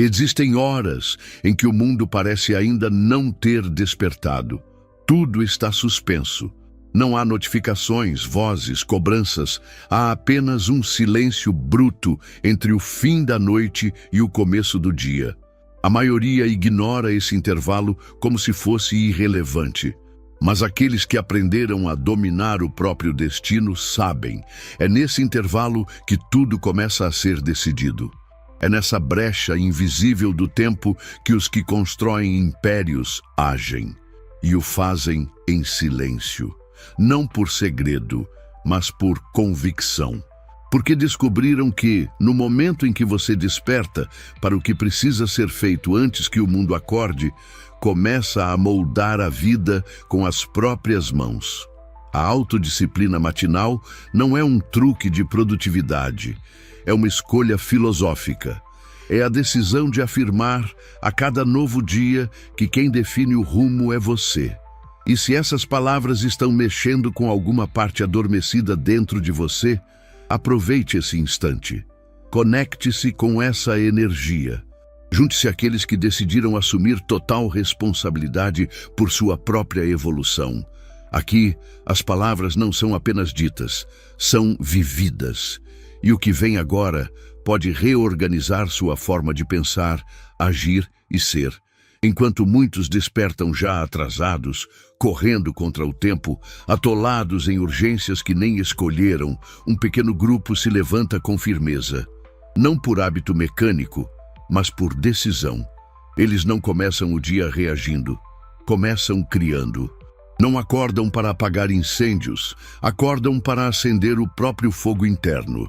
Existem horas em que o mundo parece ainda não ter despertado. Tudo está suspenso. Não há notificações, vozes, cobranças. Há apenas um silêncio bruto entre o fim da noite e o começo do dia. A maioria ignora esse intervalo como se fosse irrelevante. Mas aqueles que aprenderam a dominar o próprio destino sabem. É nesse intervalo que tudo começa a ser decidido. É nessa brecha invisível do tempo que os que constroem impérios agem. E o fazem em silêncio. Não por segredo, mas por convicção. Porque descobriram que, no momento em que você desperta para o que precisa ser feito antes que o mundo acorde, começa a moldar a vida com as próprias mãos. A autodisciplina matinal não é um truque de produtividade, é uma escolha filosófica. É a decisão de afirmar a cada novo dia que quem define o rumo é você. E se essas palavras estão mexendo com alguma parte adormecida dentro de você, aproveite esse instante. Conecte-se com essa energia. Junte-se àqueles que decidiram assumir total responsabilidade por sua própria evolução. Aqui, as palavras não são apenas ditas, são vividas. E o que vem agora pode reorganizar sua forma de pensar, agir e ser. Enquanto muitos despertam já atrasados, correndo contra o tempo, atolados em urgências que nem escolheram, um pequeno grupo se levanta com firmeza. Não por hábito mecânico, mas por decisão. Eles não começam o dia reagindo, começam criando. Não acordam para apagar incêndios, acordam para acender o próprio fogo interno.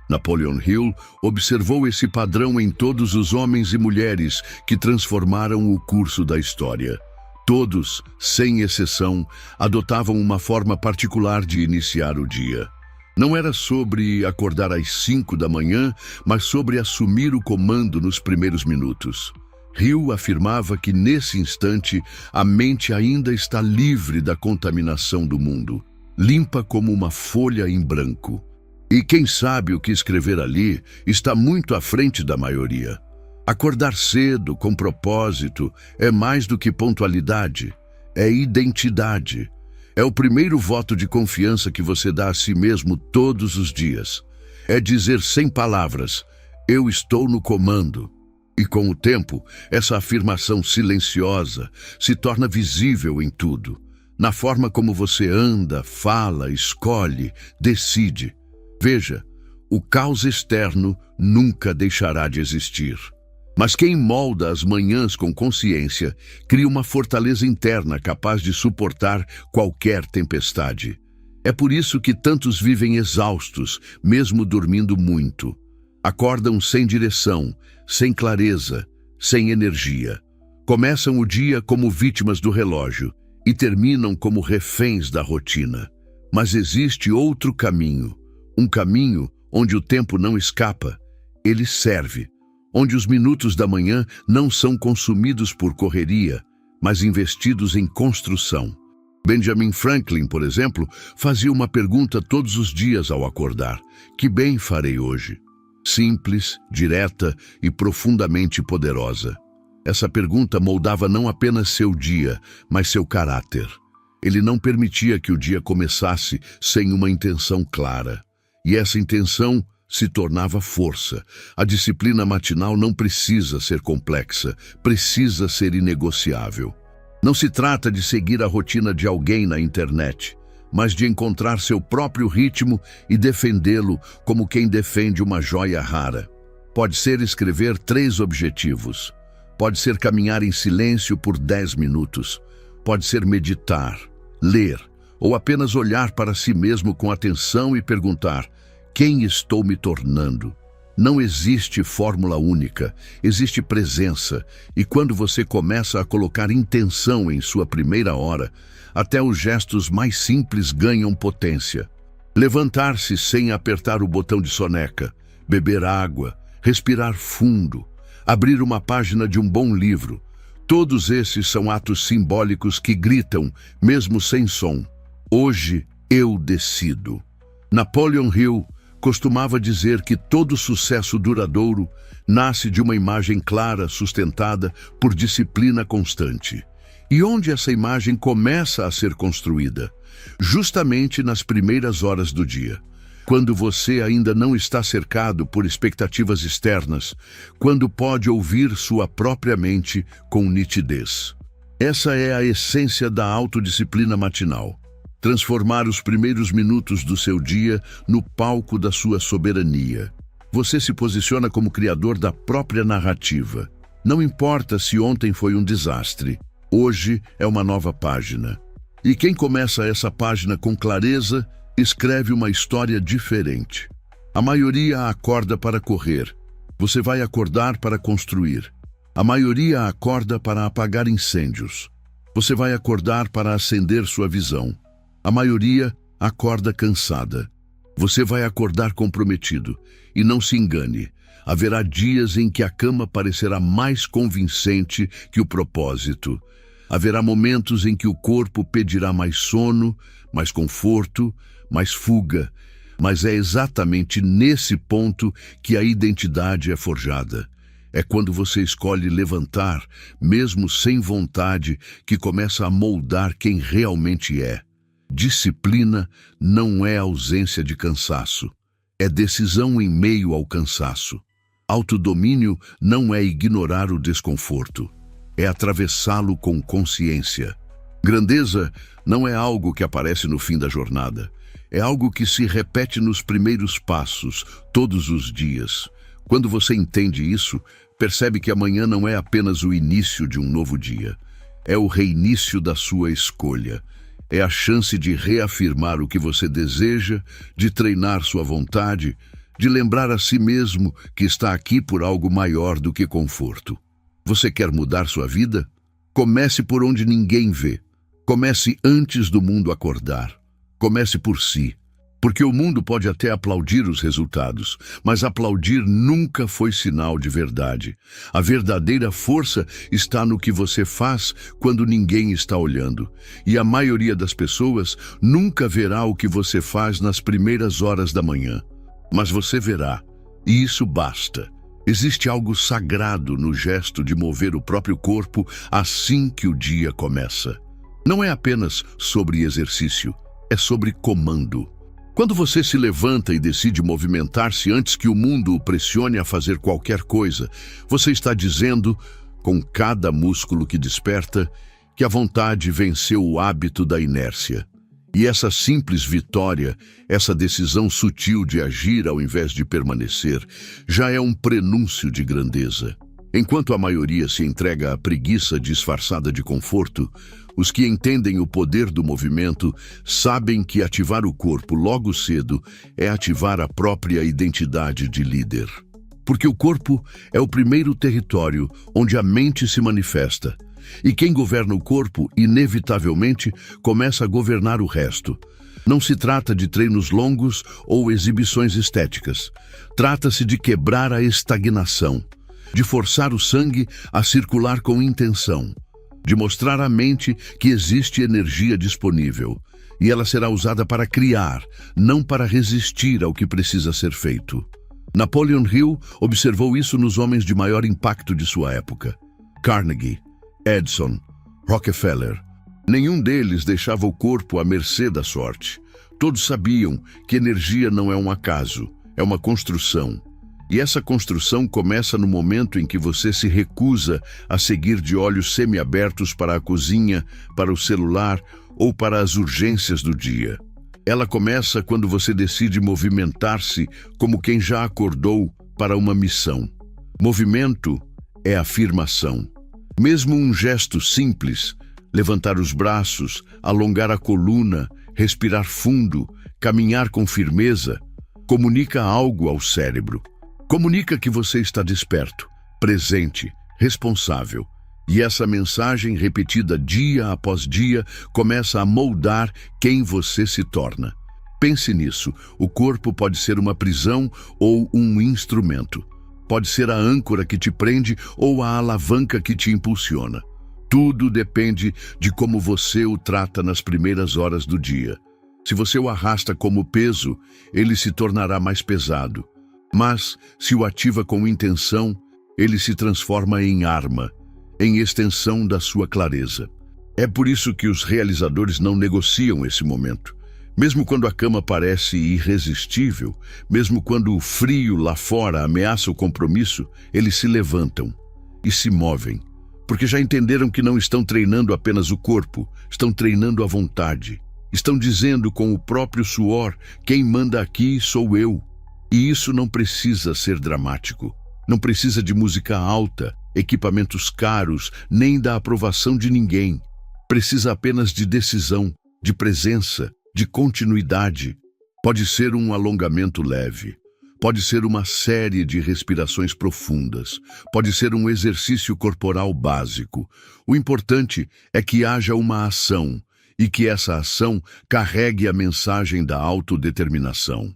Napoleon Hill observou esse padrão em todos os homens e mulheres que transformaram o curso da história. Todos, sem exceção, adotavam uma forma particular de iniciar o dia. Não era sobre acordar às 5 da manhã, mas sobre assumir o comando nos primeiros minutos. Hill afirmava que, nesse instante, a mente ainda está livre da contaminação do mundo, limpa como uma folha em branco. E quem sabe o que escrever ali está muito à frente da maioria. Acordar cedo, com propósito, é mais do que pontualidade, é identidade. É o primeiro voto de confiança que você dá a si mesmo todos os dias. É dizer sem palavras, eu estou no comando. E com o tempo, essa afirmação silenciosa se torna visível em tudo. Na forma como você anda, fala, escolhe, decide. Veja, o caos externo nunca deixará de existir. Mas quem molda as manhãs com consciência cria uma fortaleza interna capaz de suportar qualquer tempestade. É por isso que tantos vivem exaustos, mesmo dormindo muito. Acordam sem direção, sem clareza, sem energia. Começam o dia como vítimas do relógio e terminam como reféns da rotina. Mas existe outro caminho. Um caminho onde o tempo não escapa, ele serve. Onde os minutos da manhã não são consumidos por correria, mas investidos em construção. Benjamin Franklin, por exemplo, fazia uma pergunta todos os dias ao acordar: que bem farei hoje? Simples, direta e profundamente poderosa. Essa pergunta moldava não apenas seu dia, mas seu caráter. Ele não permitia que o dia começasse sem uma intenção clara. E essa intenção se tornava força. A disciplina matinal não precisa ser complexa, precisa ser inegociável. Não se trata de seguir a rotina de alguém na internet, mas de encontrar seu próprio ritmo e defendê-lo como quem defende uma joia rara. Pode ser escrever 3 objetivos. Pode ser caminhar em silêncio por 10 minutos. Pode ser meditar, ler, ou apenas olhar para si mesmo com atenção e perguntar: quem estou me tornando? Não existe fórmula única, existe presença, e quando você começa a colocar intenção em sua primeira hora, até os gestos mais simples ganham potência. Levantar-se sem apertar o botão de soneca, beber água, respirar fundo, abrir uma página de um bom livro. Todos esses são atos simbólicos que gritam, mesmo sem som: hoje eu decido. Napoleon Hill costumava dizer que todo sucesso duradouro nasce de uma imagem clara, sustentada por disciplina constante. E onde essa imagem começa a ser construída? Justamente nas primeiras horas do dia, quando você ainda não está cercado por expectativas externas, quando pode ouvir sua própria mente com nitidez. Essa é a essência da autodisciplina matinal. Transformar os primeiros minutos do seu dia no palco da sua soberania. Você se posiciona como criador da própria narrativa. Não importa se ontem foi um desastre, hoje é uma nova página. E quem começa essa página com clareza, escreve uma história diferente. A maioria acorda para correr. Você vai acordar para construir. A maioria acorda para apagar incêndios. Você vai acordar para acender sua visão. A maioria acorda cansada. Você vai acordar comprometido. E não se engane, haverá dias em que a cama parecerá mais convincente que o propósito. Haverá momentos em que o corpo pedirá mais sono, mais conforto, mais fuga. Mas é exatamente nesse ponto que a identidade é forjada. É quando você escolhe levantar, mesmo sem vontade, que começa a moldar quem realmente é. Disciplina não é ausência de cansaço, é decisão em meio ao cansaço. Autodomínio não é ignorar o desconforto, é atravessá-lo com consciência. Grandeza não é algo que aparece no fim da jornada, é algo que se repete nos primeiros passos, todos os dias. Quando você entende isso, percebe que amanhã não é apenas o início de um novo dia, é o reinício da sua escolha. É a chance de reafirmar o que você deseja, de treinar sua vontade, de lembrar a si mesmo que está aqui por algo maior do que conforto. Você quer mudar sua vida? Comece por onde ninguém vê. Comece antes do mundo acordar. Comece por si. Porque o mundo pode até aplaudir os resultados, mas aplaudir nunca foi sinal de verdade. A verdadeira força está no que você faz quando ninguém está olhando. E a maioria das pessoas nunca verá o que você faz nas primeiras horas da manhã. Mas você verá, e isso basta. Existe algo sagrado no gesto de mover o próprio corpo assim que o dia começa. Não é apenas sobre exercício, é sobre comando. Quando você se levanta e decide movimentar-se antes que o mundo o pressione a fazer qualquer coisa, você está dizendo, com cada músculo que desperta, que a vontade venceu o hábito da inércia. E essa simples vitória, essa decisão sutil de agir ao invés de permanecer, já é um prenúncio de grandeza. Enquanto a maioria se entrega à preguiça disfarçada de conforto, os que entendem o poder do movimento sabem que ativar o corpo logo cedo é ativar a própria identidade de líder. Porque o corpo é o primeiro território onde a mente se manifesta. E quem governa o corpo, inevitavelmente, começa a governar o resto. Não se trata de treinos longos ou exibições estéticas. Trata-se de quebrar a estagnação, de forçar o sangue a circular com intenção, de mostrar à mente que existe energia disponível, e ela será usada para criar, não para resistir ao que precisa ser feito. Napoleon Hill observou isso nos homens de maior impacto de sua época. Carnegie, Edison, Rockefeller. Nenhum deles deixava o corpo à mercê da sorte. Todos sabiam que energia não é um acaso, é uma construção. E essa construção começa no momento em que você se recusa a seguir de olhos semiabertos para a cozinha, para o celular ou para as urgências do dia. Ela começa quando você decide movimentar-se como quem já acordou para uma missão. Movimento é afirmação. Mesmo um gesto simples, levantar os braços, alongar a coluna, respirar fundo, caminhar com firmeza, comunica algo ao cérebro. Comunica que você está desperto, presente, responsável. E essa mensagem, repetida dia após dia, começa a moldar quem você se torna. Pense nisso, o corpo pode ser uma prisão ou um instrumento. Pode ser a âncora que te prende ou a alavanca que te impulsiona. Tudo depende de como você o trata nas primeiras horas do dia. Se você o arrasta como peso, ele se tornará mais pesado. Mas, se o ativa com intenção, ele se transforma em arma, em extensão da sua clareza. É por isso que os realizadores não negociam esse momento. Mesmo quando a cama parece irresistível, mesmo quando o frio lá fora ameaça o compromisso, eles se levantam e se movem, porque já entenderam que não estão treinando apenas o corpo, estão treinando a vontade. Estão dizendo com o próprio suor: quem manda aqui sou eu. E isso não precisa ser dramático. Não precisa de música alta, equipamentos caros, nem da aprovação de ninguém. Precisa apenas de decisão, de presença, de continuidade. Pode ser um alongamento leve. Pode ser uma série de respirações profundas. Pode ser um exercício corporal básico. O importante é que haja uma ação e que essa ação carregue a mensagem da autodeterminação.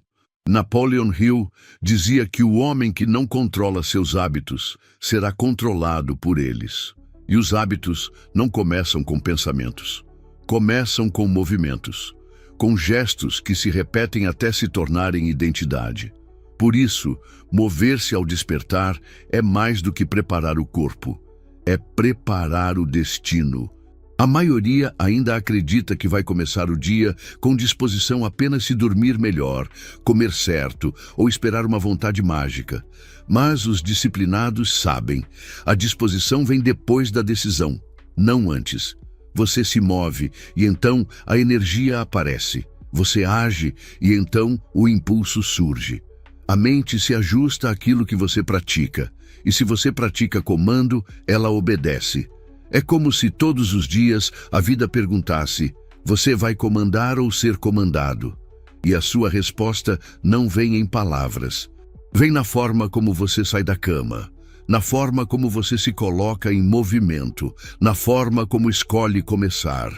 Napoleon Hill dizia que o homem que não controla seus hábitos será controlado por eles. E os hábitos não começam com pensamentos. Começam com movimentos, com gestos que se repetem até se tornarem identidade. Por isso, mover-se ao despertar é mais do que preparar o corpo, é preparar o destino. A maioria ainda acredita que vai começar o dia com disposição apenas se dormir melhor, comer certo ou esperar uma vontade mágica. Mas os disciplinados sabem, a disposição vem depois da decisão, não antes. Você se move e então a energia aparece. Você age e então o impulso surge. A mente se ajusta àquilo que você pratica, e se você pratica comando, ela obedece. É como se todos os dias a vida perguntasse: você vai comandar ou ser comandado? E a sua resposta não vem em palavras. Vem na forma como você sai da cama, na forma como você se coloca em movimento, na forma como escolhe começar.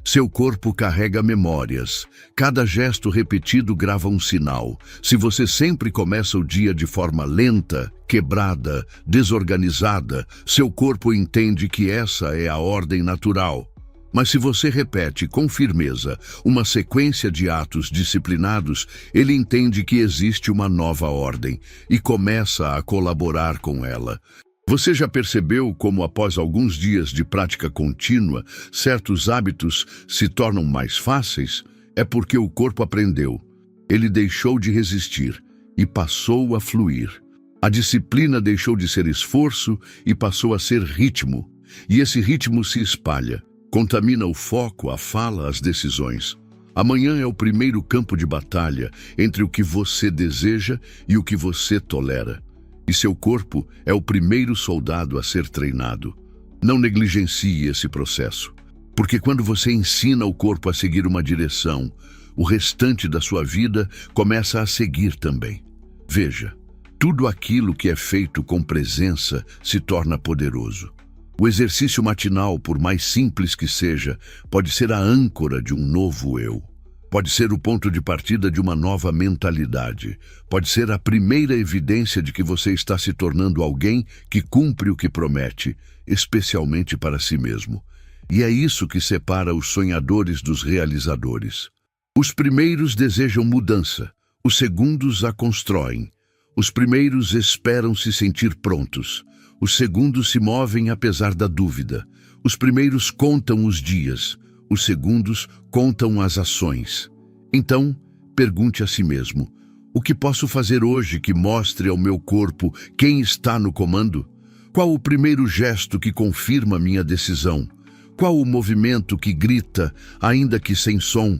Seu corpo carrega memórias. Cada gesto repetido grava um sinal. Se você sempre começa o dia de forma lenta, quebrada, desorganizada, seu corpo entende que essa é a ordem natural. Mas se você repete com firmeza uma sequência de atos disciplinados, ele entende que existe uma nova ordem e começa a colaborar com ela. Você já percebeu como, após alguns dias de prática contínua, certos hábitos se tornam mais fáceis? É porque o corpo aprendeu. Ele deixou de resistir e passou a fluir. A disciplina deixou de ser esforço e passou a ser ritmo. E esse ritmo se espalha, contamina o foco, a fala, as decisões. Amanhã é o primeiro campo de batalha entre o que você deseja e o que você tolera. E seu corpo é o primeiro soldado a ser treinado. Não negligencie esse processo, porque quando você ensina o corpo a seguir uma direção, o restante da sua vida começa a seguir também. Veja, tudo aquilo que é feito com presença se torna poderoso. O exercício matinal, por mais simples que seja, pode ser a âncora de um novo eu. Pode ser o ponto de partida de uma nova mentalidade. Pode ser a primeira evidência de que você está se tornando alguém que cumpre o que promete, especialmente para si mesmo. E é isso que separa os sonhadores dos realizadores. Os primeiros desejam mudança, os segundos a constroem. Os primeiros esperam se sentir prontos. Os segundos se movem apesar da dúvida. Os primeiros contam os dias. Os segundos contam as ações. Então, pergunte a si mesmo: o que posso fazer hoje que mostre ao meu corpo quem está no comando? Qual o primeiro gesto que confirma minha decisão? Qual o movimento que grita, ainda que sem som: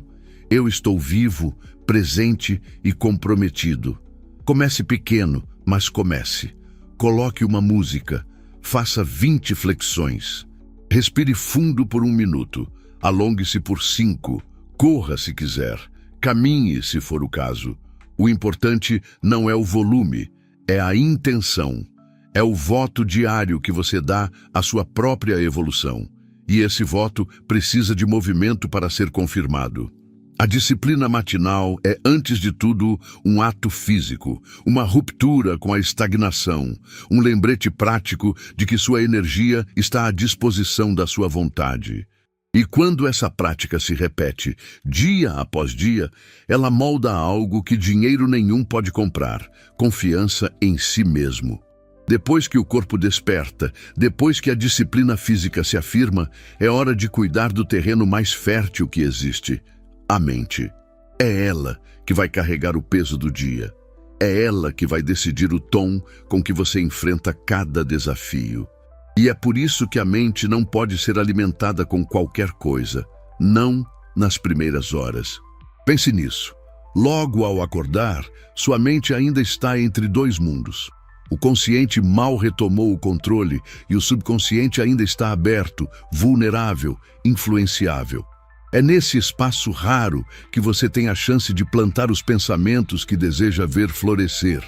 eu estou vivo, presente e comprometido? Comece pequeno, mas comece. Coloque uma música. Faça 20 flexões. Respire fundo por 1 minuto. Alongue-se por 5, corra se quiser, caminhe se for o caso. O importante não é o volume, é a intenção. É o voto diário que você dá à sua própria evolução. E esse voto precisa de movimento para ser confirmado. A disciplina matinal é, antes de tudo, um ato físico, uma ruptura com a estagnação, um lembrete prático de que sua energia está à disposição da sua vontade. E quando essa prática se repete, dia após dia, ela molda algo que dinheiro nenhum pode comprar: confiança em si mesmo. Depois que o corpo desperta, depois que a disciplina física se afirma, é hora de cuidar do terreno mais fértil que existe: a mente. É ela que vai carregar o peso do dia. É ela que vai decidir o tom com que você enfrenta cada desafio. E é por isso que a mente não pode ser alimentada com qualquer coisa, não nas primeiras horas. Pense nisso. Logo ao acordar, sua mente ainda está entre dois mundos. O consciente mal retomou o controle e o subconsciente ainda está aberto, vulnerável, influenciável. É nesse espaço raro que você tem a chance de plantar os pensamentos que deseja ver florescer.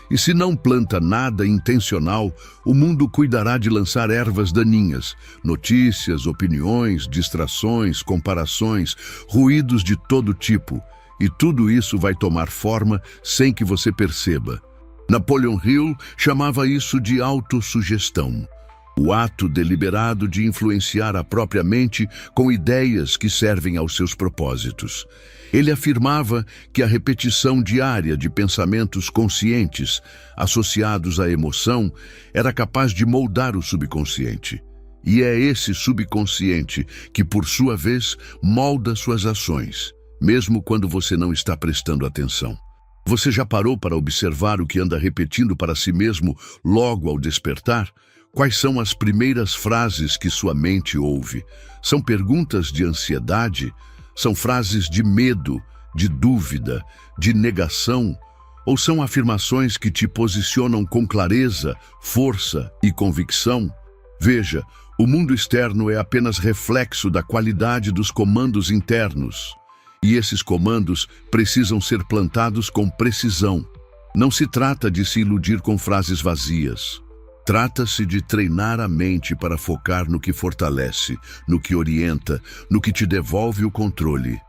E se não planta nada intencional, o mundo cuidará de lançar ervas daninhas, notícias, opiniões, distrações, comparações, ruídos de todo tipo. E tudo isso vai tomar forma sem que você perceba. Napoleon Hill chamava isso de autossugestão. O ato deliberado de influenciar a própria mente com ideias que servem aos seus propósitos. Ele afirmava que a repetição diária de pensamentos conscientes, associados à emoção, era capaz de moldar o subconsciente. E é esse subconsciente que, por sua vez, molda suas ações, mesmo quando você não está prestando atenção. Você já parou para observar o que anda repetindo para si mesmo logo ao despertar? Quais são as primeiras frases que sua mente ouve? São perguntas de ansiedade? São frases de medo, de dúvida, de negação? Ou são afirmações que te posicionam com clareza, força e convicção? Veja, o mundo externo é apenas reflexo da qualidade dos comandos internos. E esses comandos precisam ser plantados com precisão. Não se trata de se iludir com frases vazias. Trata-se de treinar a mente para focar no que fortalece, no que orienta, no que te devolve o controle.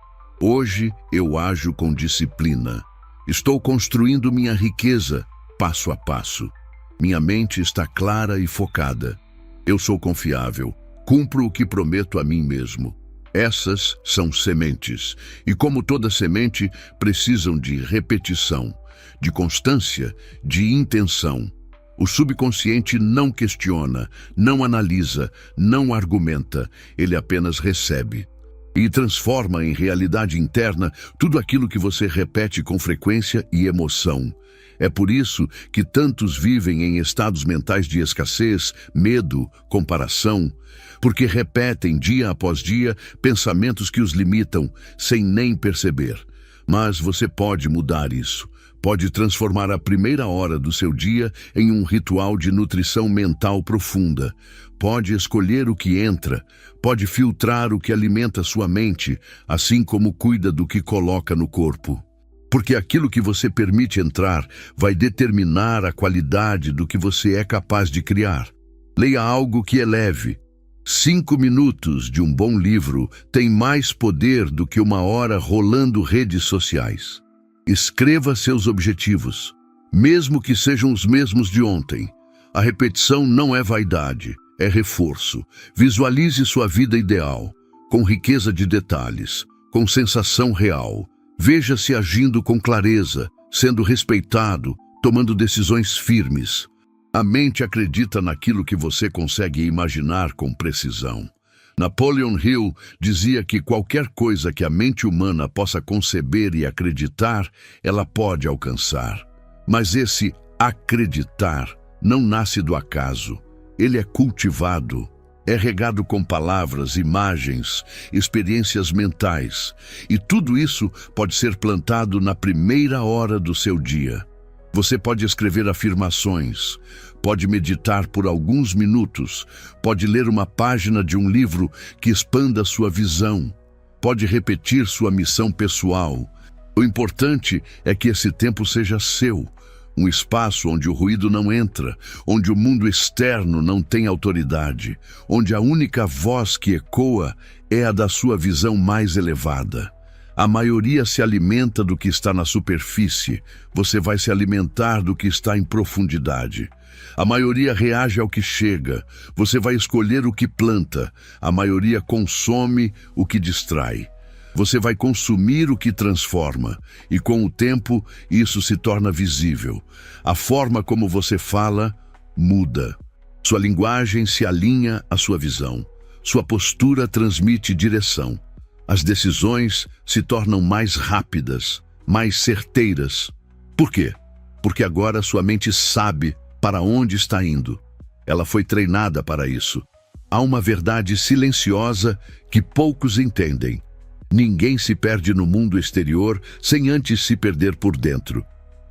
Hoje eu ajo com disciplina. Estou construindo minha riqueza, passo a passo. Minha mente está clara e focada. Eu sou confiável, cumpro o que prometo a mim mesmo. Essas são sementes, e como toda semente, precisam de repetição, de constância, de intenção. O subconsciente não questiona, não analisa, não argumenta, ele apenas recebe. E transforma em realidade interna tudo aquilo que você repete com frequência e emoção. É por isso que tantos vivem em estados mentais de escassez, medo, comparação, porque repetem dia após dia pensamentos que os limitam, sem nem perceber. Mas você pode mudar isso. Pode transformar a primeira hora do seu dia em um ritual de nutrição mental profunda. Pode escolher o que entra, pode filtrar o que alimenta sua mente, assim como cuida do que coloca no corpo. Porque aquilo que você permite entrar vai determinar a qualidade do que você é capaz de criar. Leia algo que eleve. 5 minutos de um bom livro tem mais poder do que 1 hora rolando redes sociais. Escreva seus objetivos, mesmo que sejam os mesmos de ontem. A repetição não é vaidade, é reforço. Visualize sua vida ideal, com riqueza de detalhes, com sensação real. Veja-se agindo com clareza, sendo respeitado, tomando decisões firmes. A mente acredita naquilo que você consegue imaginar com precisão. Napoleon Hill dizia que qualquer coisa que a mente humana possa conceber e acreditar, ela pode alcançar. Mas esse acreditar não nasce do acaso. Ele é cultivado, é regado com palavras, imagens, experiências mentais. E tudo isso pode ser plantado na primeira hora do seu dia. Você pode escrever afirmações, pode meditar por alguns minutos, pode ler uma página de um livro que expanda sua visão, pode repetir sua missão pessoal. O importante é que esse tempo seja seu, um espaço onde o ruído não entra, onde o mundo externo não tem autoridade, onde a única voz que ecoa é a da sua visão mais elevada. A maioria se alimenta do que está na superfície, você vai se alimentar do que está em profundidade. A maioria reage ao que chega, você vai escolher o que planta. A maioria consome o que distrai. Você vai consumir o que transforma, e com o tempo isso se torna visível. A forma como você fala muda. Sua linguagem se alinha à sua visão. Sua postura transmite direção. As decisões se tornam mais rápidas, mais certeiras. Por quê? Porque agora sua mente sabe para onde está indo. Ela foi treinada para isso. Há uma verdade silenciosa que poucos entendem. Ninguém se perde no mundo exterior sem antes se perder por dentro.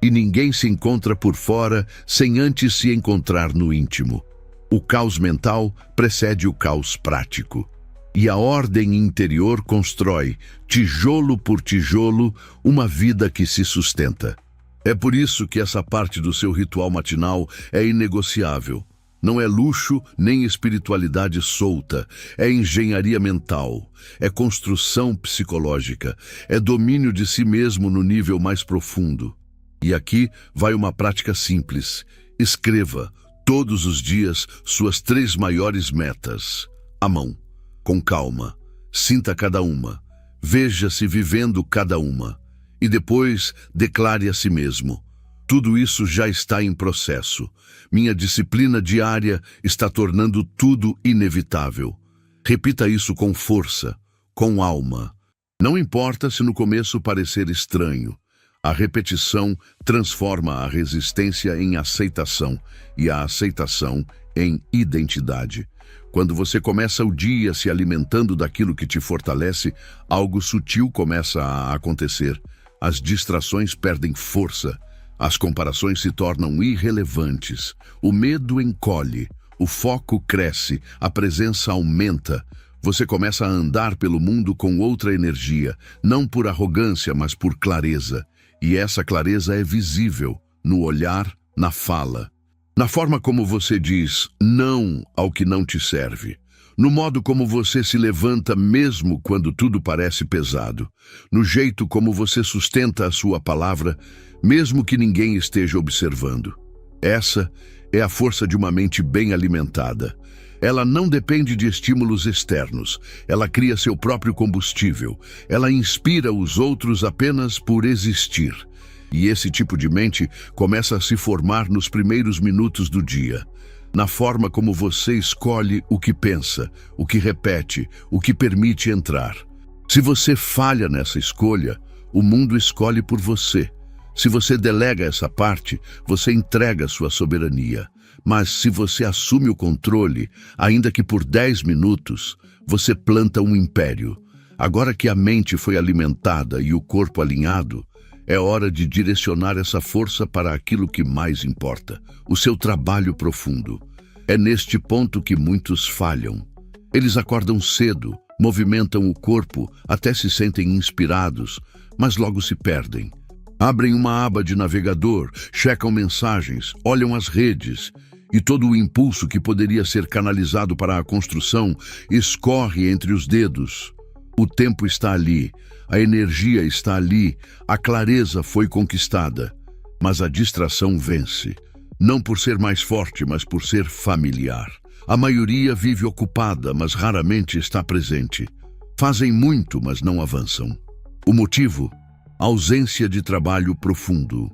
E ninguém se encontra por fora sem antes se encontrar no íntimo. O caos mental precede o caos prático. E a ordem interior constrói, tijolo por tijolo, uma vida que se sustenta. É por isso que essa parte do seu ritual matinal é inegociável. Não é luxo nem espiritualidade solta, é engenharia mental, é construção psicológica, é domínio de si mesmo no nível mais profundo. E aqui vai uma prática simples. Escreva, todos os dias, suas 3 maiores metas. À mão. Com calma, sinta cada uma, veja-se vivendo cada uma, e depois declare a si mesmo: tudo isso já está em processo. Minha disciplina diária está tornando tudo inevitável. Repita isso com força, com alma. Não importa se no começo parecer estranho. A repetição transforma a resistência em aceitação e a aceitação em identidade. Quando você começa o dia se alimentando daquilo que te fortalece, algo sutil começa a acontecer. As distrações perdem força, as comparações se tornam irrelevantes, o medo encolhe, o foco cresce, a presença aumenta. Você começa a andar pelo mundo com outra energia, não por arrogância, mas por clareza. E essa clareza é visível no olhar, na fala. Na forma como você diz não ao que não te serve. No modo como você se levanta mesmo quando tudo parece pesado. No jeito como você sustenta a sua palavra, mesmo que ninguém esteja observando. Essa é a força de uma mente bem alimentada. Ela não depende de estímulos externos. Ela cria seu próprio combustível. Ela inspira os outros apenas por existir. E esse tipo de mente começa a se formar nos primeiros minutos do dia, na forma como você escolhe o que pensa, o que repete, o que permite entrar. Se você falha nessa escolha, o mundo escolhe por você. Se você delega essa parte, você entrega sua soberania. Mas se você assume o controle, ainda que por 10 minutos, você planta um império. Agora que a mente foi alimentada e o corpo alinhado, é hora de direcionar essa força para aquilo que mais importa, o seu trabalho profundo. É neste ponto que muitos falham. Eles acordam cedo, movimentam o corpo, até se sentem inspirados, mas logo se perdem. Abrem uma aba de navegador, checam mensagens, olham as redes, e todo o impulso que poderia ser canalizado para a construção escorre entre os dedos. O tempo está ali, a energia está ali, a clareza foi conquistada, mas a distração vence. Não por ser mais forte, mas por ser familiar. A maioria vive ocupada, mas raramente está presente. Fazem muito, mas não avançam. O motivo? Ausência de trabalho profundo.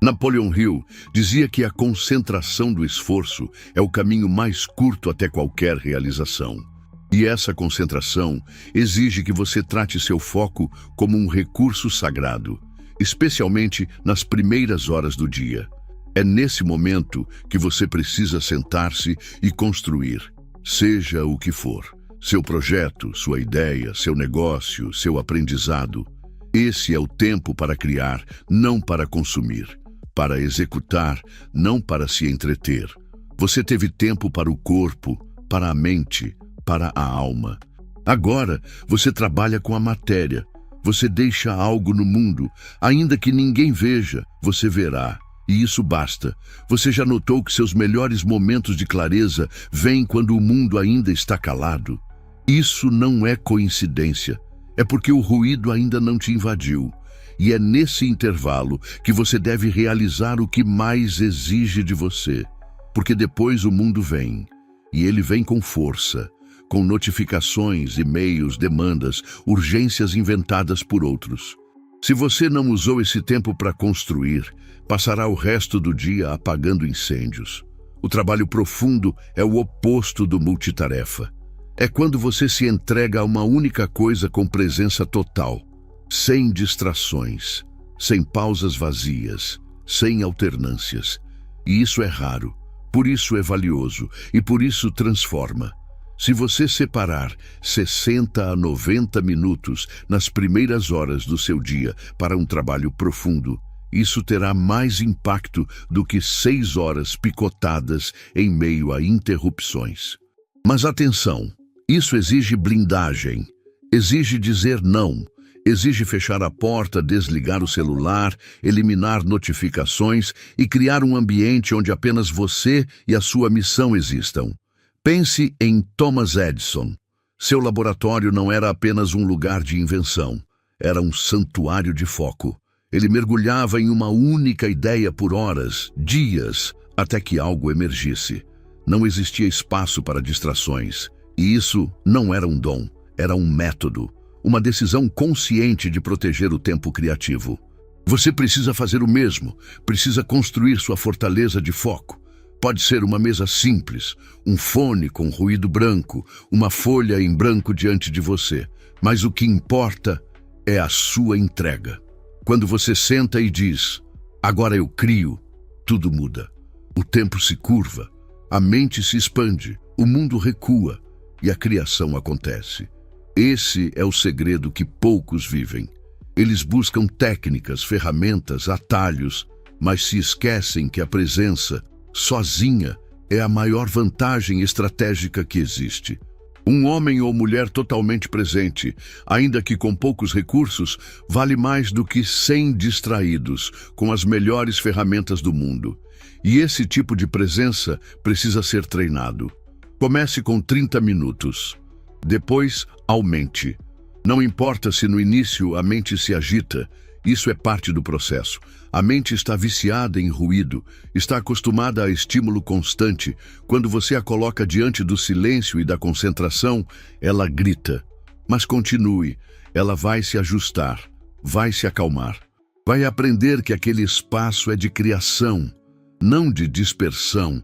Napoleon Hill dizia que a concentração do esforço é o caminho mais curto até qualquer realização. E essa concentração exige que você trate seu foco como um recurso sagrado, especialmente nas primeiras horas do dia. É nesse momento que você precisa sentar-se e construir, seja o que for. Seu projeto, sua ideia, seu negócio, seu aprendizado. Esse é o tempo para criar, não para consumir. Para executar, não para se entreter. Você teve tempo para o corpo, para a mente, para a alma. Agora, você trabalha com a matéria. Você deixa algo no mundo. Ainda que ninguém veja, você verá. E isso basta. Você já notou que seus melhores momentos de clareza vêm quando o mundo ainda está calado? Isso não é coincidência. É porque o ruído ainda não te invadiu. E é nesse intervalo que você deve realizar o que mais exige de você. Porque depois o mundo vem. E ele vem com força, com notificações, e-mails, demandas, urgências inventadas por outros. Se você não usou esse tempo para construir, passará o resto do dia apagando incêndios. O trabalho profundo é o oposto do multitarefa. É quando você se entrega a uma única coisa com presença total, sem distrações, sem pausas vazias, sem alternâncias. E isso é raro, por isso é valioso e por isso transforma. Se você separar 60 a 90 minutos nas primeiras horas do seu dia para um trabalho profundo, isso terá mais impacto do que 6 horas picotadas em meio a interrupções. Mas atenção, isso exige blindagem, exige dizer não, exige fechar a porta, desligar o celular, eliminar notificações e criar um ambiente onde apenas você e a sua missão existam. Pense em Thomas Edison. Seu laboratório não era apenas um lugar de invenção, era um santuário de foco. Ele mergulhava em uma única ideia por horas, dias, até que algo emergisse. Não existia espaço para distrações. E isso não era um dom, era um método, uma decisão consciente de proteger o tempo criativo. Você precisa fazer o mesmo, precisa construir sua fortaleza de foco. Pode ser uma mesa simples, um fone com ruído branco, uma folha em branco diante de você. Mas o que importa é a sua entrega. Quando você senta e diz, agora eu crio, tudo muda. O tempo se curva, a mente se expande, o mundo recua e a criação acontece. Esse é o segredo que poucos vivem. Eles buscam técnicas, ferramentas, atalhos, mas se esquecem que a presença, sozinha, é a maior vantagem estratégica que existe. Um homem ou mulher totalmente presente, ainda que com poucos recursos, vale mais do que 100 distraídos, com as melhores ferramentas do mundo. E esse tipo de presença precisa ser treinado. Comece com 30 minutos. Depois, aumente. Não importa se no início a mente se agita, isso é parte do processo. A mente está viciada em ruído, está acostumada a estímulo constante. Quando você a coloca diante do silêncio e da concentração, ela grita. Mas continue, ela vai se ajustar, vai se acalmar. Vai aprender que aquele espaço é de criação, não de dispersão.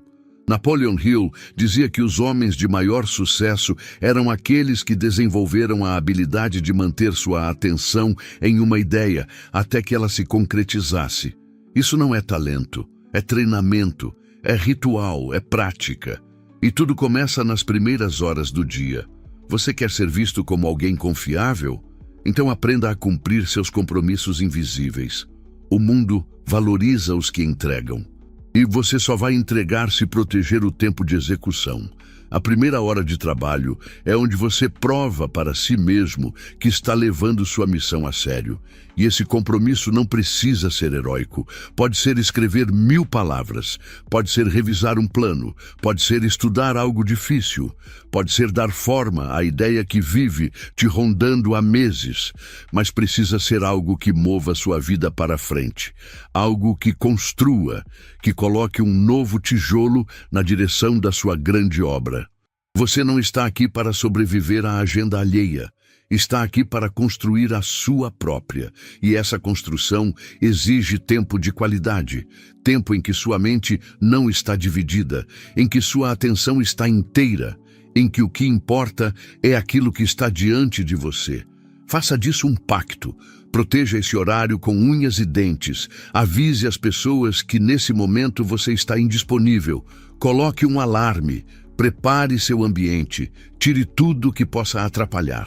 Napoleon Hill dizia que os homens de maior sucesso eram aqueles que desenvolveram a habilidade de manter sua atenção em uma ideia até que ela se concretizasse. Isso não é talento, é treinamento, é ritual, é prática. E tudo começa nas primeiras horas do dia. Você quer ser visto como alguém confiável? Então aprenda a cumprir seus compromissos invisíveis. O mundo valoriza os que entregam. E você só vai entregar se proteger o tempo de execução. A primeira hora de trabalho é onde você prova para si mesmo que está levando sua missão a sério. E esse compromisso não precisa ser heróico. Pode ser escrever 1000 palavras, pode ser revisar um plano, pode ser estudar algo difícil, pode ser dar forma à ideia que vive te rondando há meses, mas precisa ser algo que mova sua vida para frente, algo que construa, que coloque um novo tijolo na direção da sua grande obra. Você não está aqui para sobreviver à agenda alheia. Está aqui para construir a sua própria. E essa construção exige tempo de qualidade. Tempo em que sua mente não está dividida, em que sua atenção está inteira, em que o que importa é aquilo que está diante de você. Faça disso um pacto. Proteja esse horário com unhas e dentes. Avise as pessoas que nesse momento você está indisponível. Coloque um alarme. Prepare seu ambiente. Tire tudo que possa atrapalhar.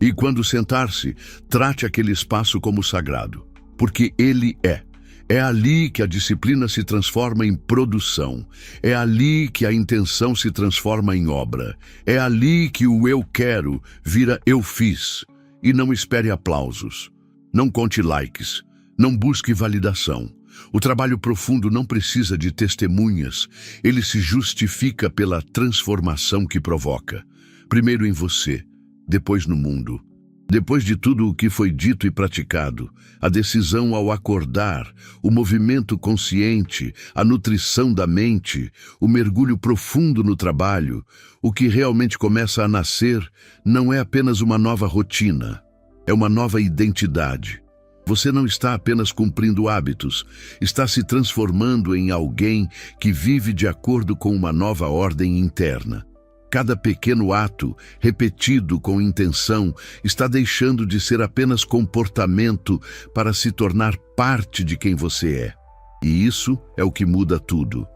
E quando sentar-se, trate aquele espaço como sagrado. Porque ele é. É ali que a disciplina se transforma em produção. É ali que a intenção se transforma em obra. É ali que o eu quero vira eu fiz. E não espere aplausos. Não conte likes. Não busque validação. O trabalho profundo não precisa de testemunhas. Ele se justifica pela transformação que provoca. Primeiro em você, depois no mundo. Depois de tudo o que foi dito e praticado, a decisão ao acordar, o movimento consciente, a nutrição da mente, o mergulho profundo no trabalho, o que realmente começa a nascer não é apenas uma nova rotina, é uma nova identidade. Você não está apenas cumprindo hábitos, está se transformando em alguém que vive de acordo com uma nova ordem interna. Cada pequeno ato, repetido com intenção, está deixando de ser apenas comportamento para se tornar parte de quem você é. E isso é o que muda tudo.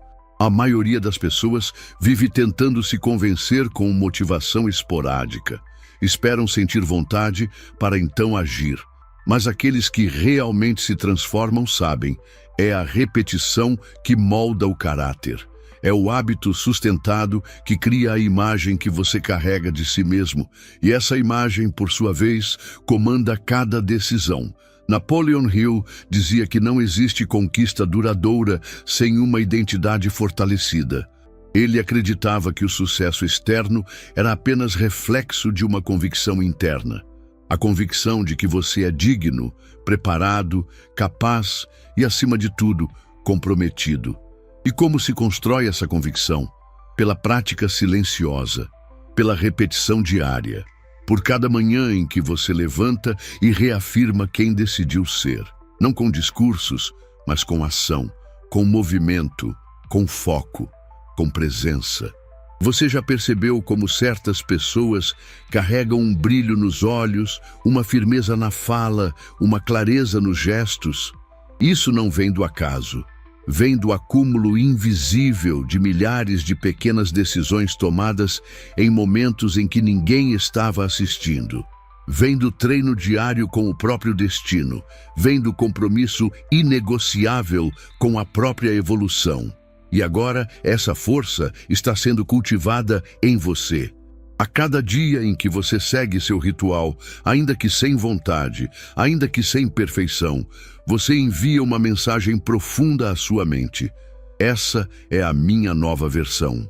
A maioria das pessoas vive tentando se convencer com motivação esporádica. Esperam sentir vontade para então agir. Mas aqueles que realmente se transformam sabem, é a repetição que molda o caráter. É o hábito sustentado que cria a imagem que você carrega de si mesmo, e essa imagem, por sua vez, comanda cada decisão. Napoleon Hill dizia que não existe conquista duradoura sem uma identidade fortalecida. Ele acreditava que o sucesso externo era apenas reflexo de uma convicção interna. A convicção de que você é digno, preparado, capaz e, acima de tudo, comprometido. E como se constrói essa convicção? Pela prática silenciosa, pela repetição diária, por cada manhã em que você levanta e reafirma quem decidiu ser. Não com discursos, mas com ação, com movimento, com foco, com presença. Você já percebeu como certas pessoas carregam um brilho nos olhos, uma firmeza na fala, uma clareza nos gestos? Isso não vem do acaso. Vem do acúmulo invisível de milhares de pequenas decisões tomadas em momentos em que ninguém estava assistindo. Vem do treino diário com o próprio destino. Vem do compromisso inegociável com a própria evolução. E agora, essa força está sendo cultivada em você. A cada dia em que você segue seu ritual, ainda que sem vontade, ainda que sem perfeição, você envia uma mensagem profunda à sua mente. Essa é a minha nova versão.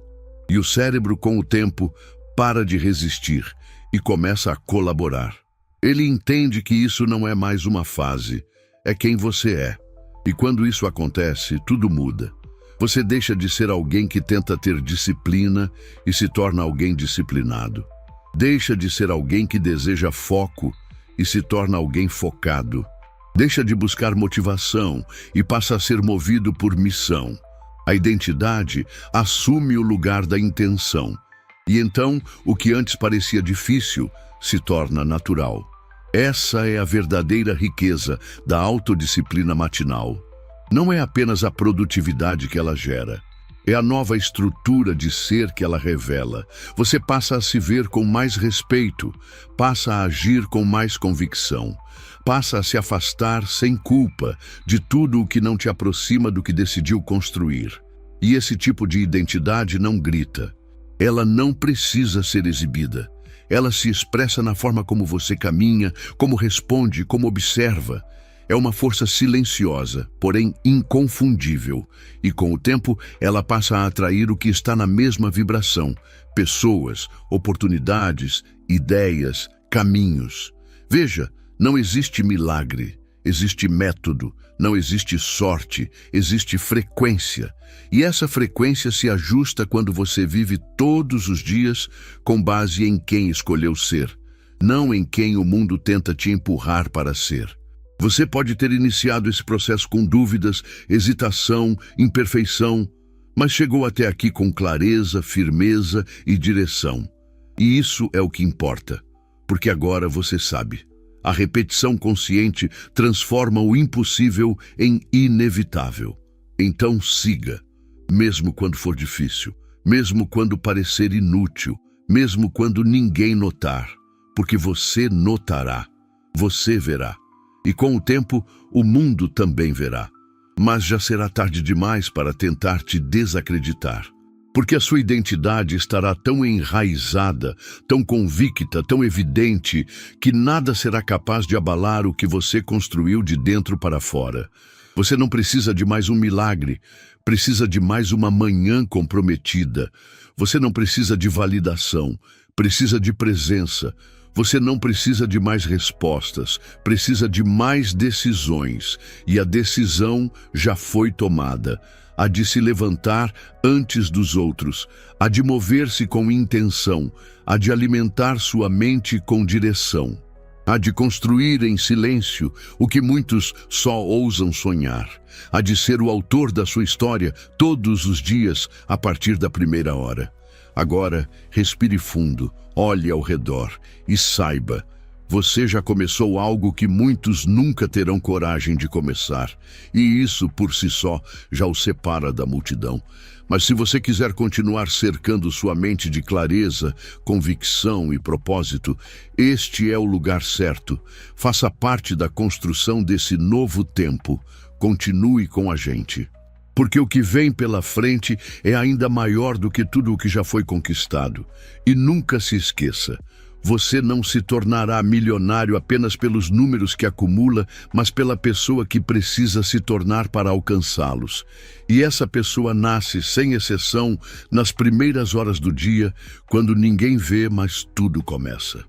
E o cérebro, com o tempo, para de resistir e começa a colaborar. Ele entende que isso não é mais uma fase, é quem você é. E quando isso acontece, tudo muda. Você deixa de ser alguém que tenta ter disciplina e se torna alguém disciplinado. Deixa de ser alguém que deseja foco e se torna alguém focado. Deixa de buscar motivação e passa a ser movido por missão. A identidade assume o lugar da intenção. E então, o que antes parecia difícil se torna natural. Essa é a verdadeira riqueza da autodisciplina matinal. Não é apenas a produtividade que ela gera, é a nova estrutura de ser que ela revela. Você passa a se ver com mais respeito, passa a agir com mais convicção, passa a se afastar sem culpa de tudo o que não te aproxima do que decidiu construir. E esse tipo de identidade não grita. Ela não precisa ser exibida. Ela se expressa na forma como você caminha, como responde, como observa. É uma força silenciosa, porém inconfundível, e com o tempo ela passa a atrair o que está na mesma vibração: pessoas, oportunidades, ideias, caminhos. Veja, não existe milagre, existe método, não existe sorte, existe frequência. E essa frequência se ajusta quando você vive todos os dias com base em quem escolheu ser, não em quem o mundo tenta te empurrar para ser. Você pode ter iniciado esse processo com dúvidas, hesitação, imperfeição, mas chegou até aqui com clareza, firmeza e direção. E isso é o que importa, porque agora você sabe. A repetição consciente transforma o impossível em inevitável. Então siga, mesmo quando for difícil, mesmo quando parecer inútil, mesmo quando ninguém notar, porque você notará, você verá. E com o tempo, o mundo também verá. Mas já será tarde demais para tentar te desacreditar. Porque a sua identidade estará tão enraizada, tão convicta, tão evidente, que nada será capaz de abalar o que você construiu de dentro para fora. Você não precisa de mais um milagre, precisa de mais uma manhã comprometida. Você não precisa de validação, precisa de presença. Você não precisa de mais respostas, precisa de mais decisões. E a decisão já foi tomada. A de se levantar antes dos outros, a de mover-se com intenção, a de alimentar sua mente com direção, a de construir em silêncio o que muitos só ousam sonhar, a de ser o autor da sua história todos os dias a partir da primeira hora. Agora, respire fundo, olhe ao redor e saiba, você já começou algo que muitos nunca terão coragem de começar, e isso por si só já o separa da multidão. Mas se você quiser continuar cercando sua mente de clareza, convicção e propósito, este é o lugar certo. Faça parte da construção desse novo tempo. Continue com a gente. Porque o que vem pela frente é ainda maior do que tudo o que já foi conquistado. E nunca se esqueça, você não se tornará milionário apenas pelos números que acumula, mas pela pessoa que precisa se tornar para alcançá-los. E essa pessoa nasce, sem exceção, nas primeiras horas do dia, quando ninguém vê, mas tudo começa.